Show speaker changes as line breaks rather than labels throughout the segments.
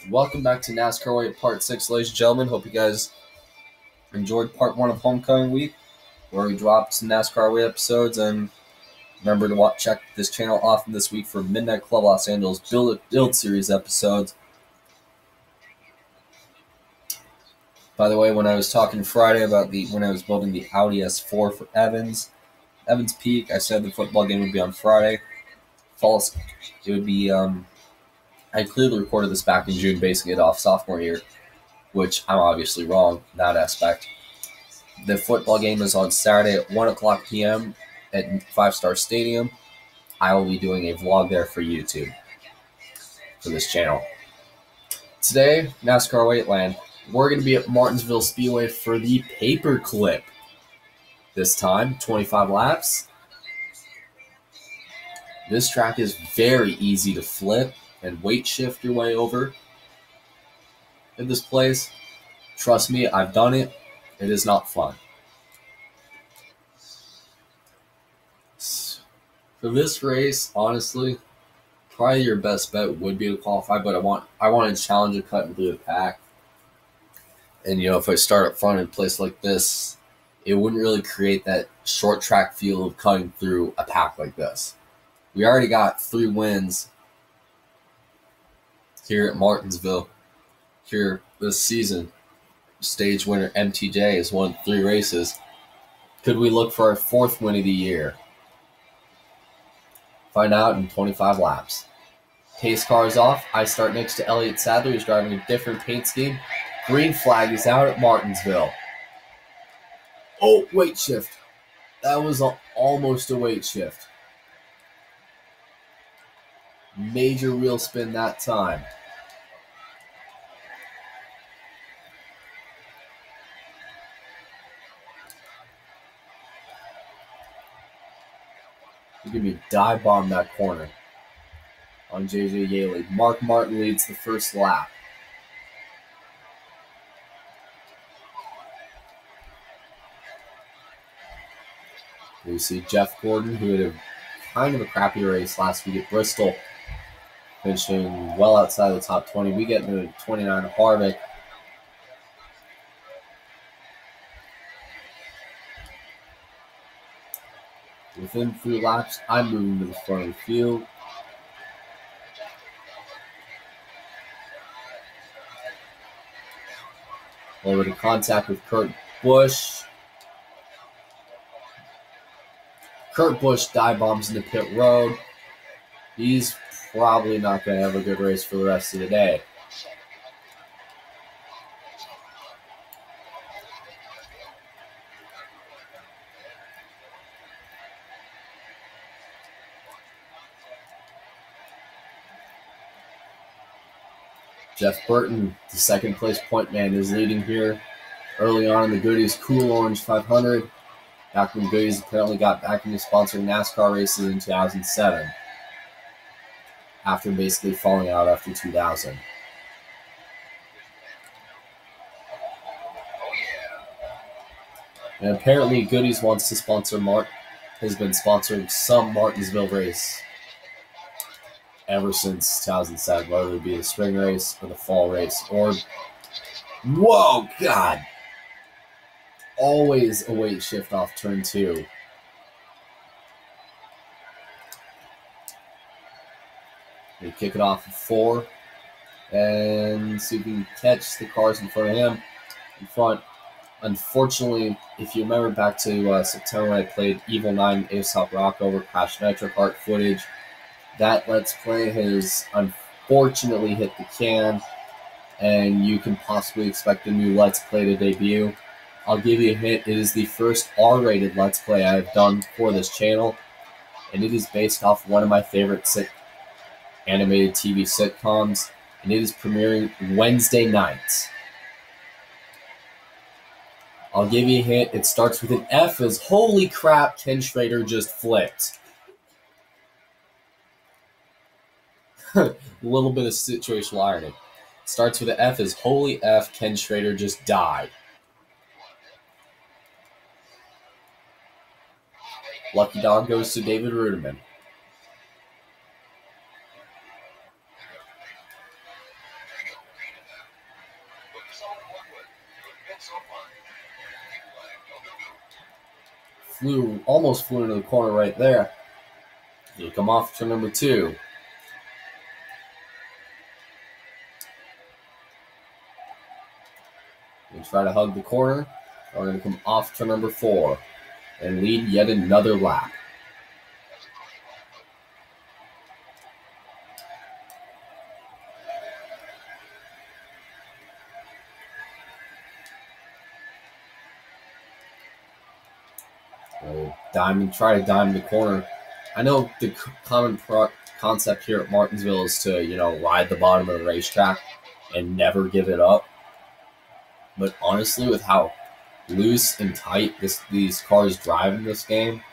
Welcome back to NASCAR Weight Part 6, ladies and gentlemen. Hope you guys enjoyed Part 1 of Homecoming Week, where we dropped some NASCAR Weight episodes. And remember to check this channel often this week for Midnight Club Los Angeles Build Series episodes. By the way, when I was talking Friday about when I was building the Audi S4 for Evans Peak, I said the football game would be on Friday. False. It would be, I clearly recorded this back in June, basing it off sophomore year, which I'm obviously wrong in that aspect. The football game is on Saturday at 1 o'clock p.m. at Five Star Stadium. I will be doing a vlog there for YouTube, for this channel. Today, NASCAR Weightland, we're going to be at Martinsville Speedway for the paperclip. This time, 25 laps. This track is very easy to flip and weight shift your way over. In this place, trust me, I've done it. It is not fun. For this race, honestly, probably your best bet would be to qualify, but I want to challenge a cut through the pack. And if I start up front in a place like this, it wouldn't really create that short track feel of cutting through a pack like this. We already got 3 wins here at Martinsville here this season. Stage winner MTJ has won 3 races. Could we look for our 4th win of the year? Find out in 25 laps. Pace car is off. I start next to Elliott Sadler, who's driving a different paint scheme. Green flag is out at Martinsville. Oh, weight shift. That was almost a weight shift. Major wheel spin that time. You're going to be dive bomb that corner on JJ Yaley. Mark Martin leads the first lap. We see Jeff Gordon, who had kind of a crappy race last week at Bristol, finishing well outside the top 20. We get into 29 Harvick. Within 3 laps, I'm moving to the front of the field. Over to contact with Kurt Busch. Kurt Busch dive bombs into pit road. He's probably not going to have a good race for the rest of the day. Jeff Burton, the second place point man, is leading here early on in the Goody's Cool Orange 500. Back when Goody's apparently got back into sponsoring NASCAR races in 2007, after basically falling out after 2000. And apparently Goody's wants to sponsor has been sponsoring some Martinsville race ever since 2007, whether it be the spring race or the fall race or... Whoa, God! Always a weight shift off turn 2. They kick it off at 4 and see if we can catch the cars in front of him. In front, unfortunately, if you remember back to September when I played Evil 9 Aesop Rock over Crash Nitro Kart footage, that Let's Play has unfortunately hit the can, and you can possibly expect a new Let's Play to debut. I'll give you a hint. It is the first R-rated Let's Play I've done for this channel, and it is based off one of my favorite animated TV sitcoms, and it is premiering Wednesday nights. I'll give you a hint. It starts with an F as holy crap, Ken Schrader just flipped. A little bit of situational irony. Starts with an F as holy F, Ken Schrader just died. Lucky dog goes to David Ruderman. Almost flew into the corner right there. He'll come off turn number 2. We try to hug the corner. We're going to come off turn number 4 and lead yet another lap. Try to dime the corner. I know the common concept here at Martinsville is to, ride the bottom of the racetrack and never give it up. But honestly, with how loose and tight these cars drive in this game,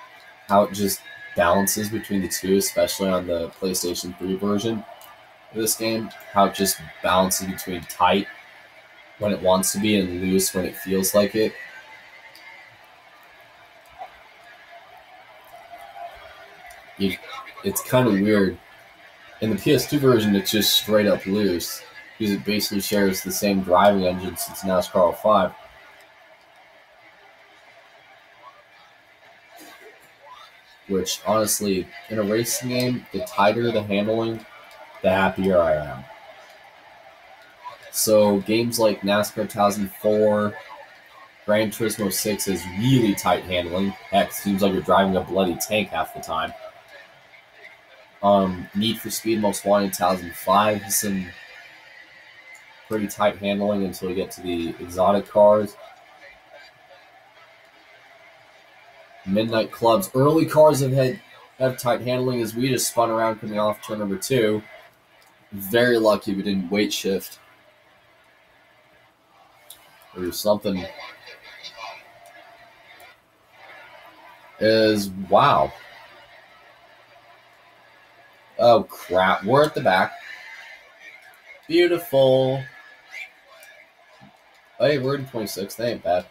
how it just balances between the two, especially on the PlayStation 3 version of this game, how it just balances between tight when it wants to be and loose when it feels like it. It's kind of weird. In the PS2 version, it's just straight up loose because it basically shares the same driving engine since NASCAR 05. Which, honestly, in a racing game, the tighter the handling, the happier I am. So, games like NASCAR 2004, Gran Turismo 6 is really tight handling. Heck, seems like you're driving a bloody tank half the time. Need for Speed Most Wanted 2005 has some pretty tight handling until you get to the exotic cars. Midnight Club's early cars have tight handling as we just spun around coming off turn number 2. Very lucky we didn't weight shift or something. Wow. Oh, crap. We're at the back. Beautiful. Hey, we're in 26th. They ain't bad.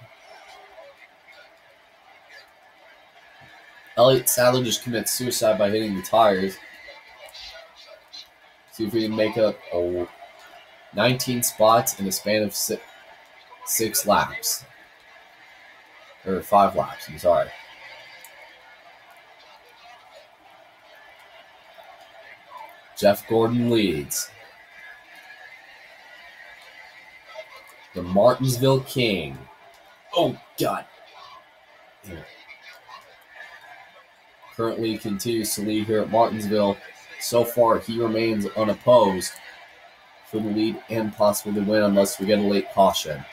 Elliott Sadler just commits suicide by hitting the tires. See if we can make up 19 spots in a span of 6 laps. Or 5 laps, I'm sorry. Jeff Gordon leads. The Martinsville King. Oh, God. Currently continues to lead here at Martinsville. So far, he remains unopposed for the lead and possibly the win unless we get a late caution.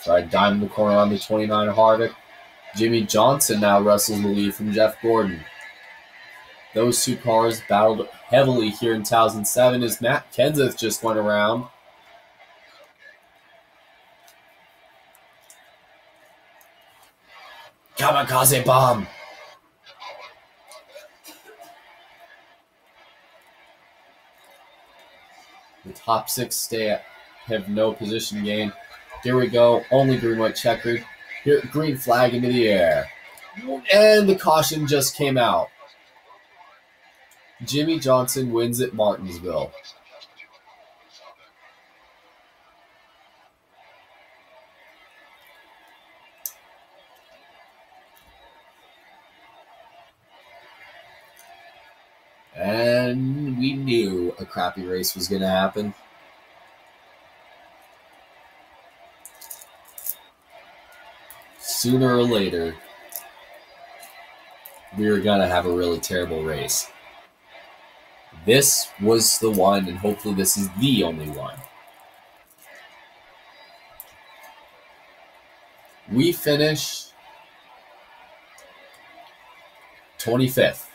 Try to dime the corner on the 29 Harvick. Jimmy Johnson now wrestles the lead from Jeff Gordon. Those two cars battled heavily here in 2007 as Matt Kenseth just went around. Kamikaze bomb. The top 6 have no position gain. Here we go. Only green, white, checkered. Here, green flag into the air. And the caution just came out. Jimmy Johnson wins at Martinsville. And we knew a crappy race was going to happen. Sooner or later, we were going to have a really terrible race. This was the one, and hopefully this is the only one. We finish 25th.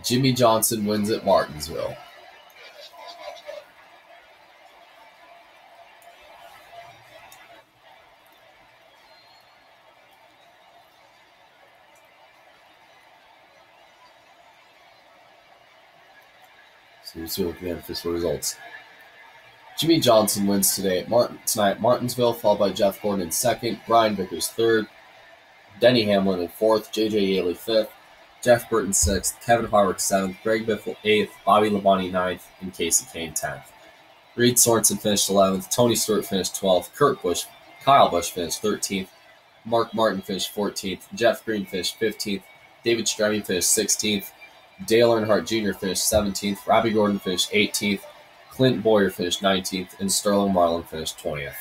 Jimmy Johnson wins at Martinsville. So we'll see what we have for results. Jimmy Johnson wins tonight at Martinsville, followed by Jeff Gordon in second, Brian Vickers third, Denny Hamlin in fourth, J.J. Yaley fifth, Jeff Burton 6th, Kevin Harvick 7th, Greg Biffle 8th, Bobby Labonte 9th, and Casey Kane 10th. Reed Sorensen finished 11th, Tony Stewart finished 12th, Kyle Busch finished 13th, Mark Martin finished 14th, Jeff Green finished 15th, David Stremme finished 16th, Dale Earnhardt Jr. finished 17th, Robbie Gordon finished 18th, Clint Boyer finished 19th, and Sterling Marlin finished 20th.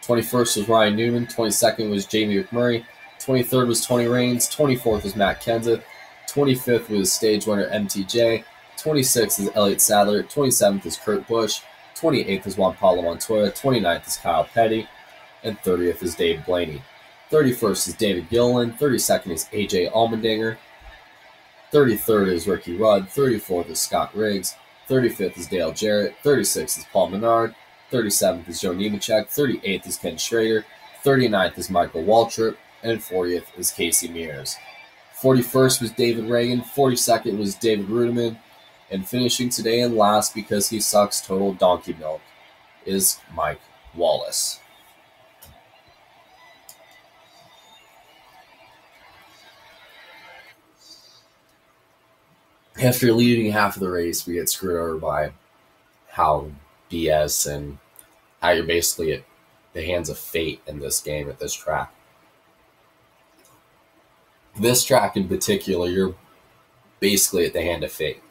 21st was Ryan Newman, 22nd was Jamie McMurray, 23rd was Tony Raines, 24th was Matt Kenseth, 25th was stage winner MTJ, 26th is Elliott Sadler, 27th is Kurt Busch, 28th is Juan Pablo Montoya, 29th is Kyle Petty, and 30th is Dave Blaney. 31st is David Gilliland, 32nd is AJ Allmendinger, 33rd is Ricky Rudd, 34th is Scott Riggs, 35th is Dale Jarrett, 36th is Paul Menard, 37th is Joe Nemechek, 38th is Ken Schrader, 39th is Michael Waltrip, and 40th is Casey Mears. 41st was David Reagan, 42nd was David Rudiman, and finishing today in last because he sucks total donkey milk is Mike Wallace. After leading half of the race, we get screwed over by how BS and how you're basically at the hands of fate in this game at this track. This track in particular, you're basically at the hand of fate.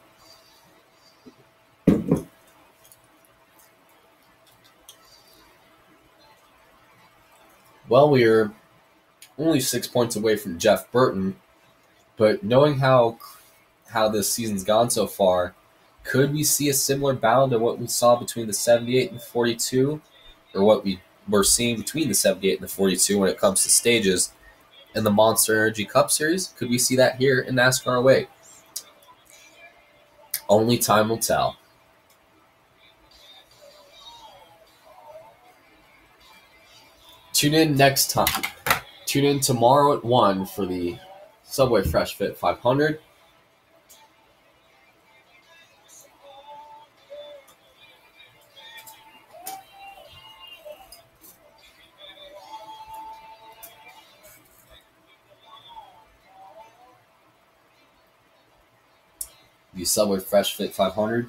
Well, we are only 6 points away from Jeff Burton, but knowing how this season's gone so far, could we see a similar battle to what we saw between the 78 and the 42, or what we were seeing between the 78 and the 42 when it comes to stages in the Monster Energy Cup Series? Could we see that here in NASCAR Away? Only time will tell. Tune in next time. Tune in tomorrow at 1 for the Subway Fresh Fit 500. The Subway Fresh Fit 500.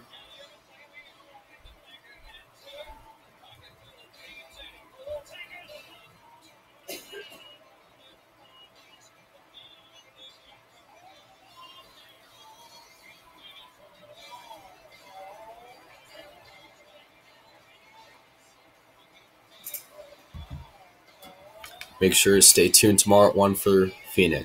Make sure to stay tuned tomorrow at 1 for Phoenix.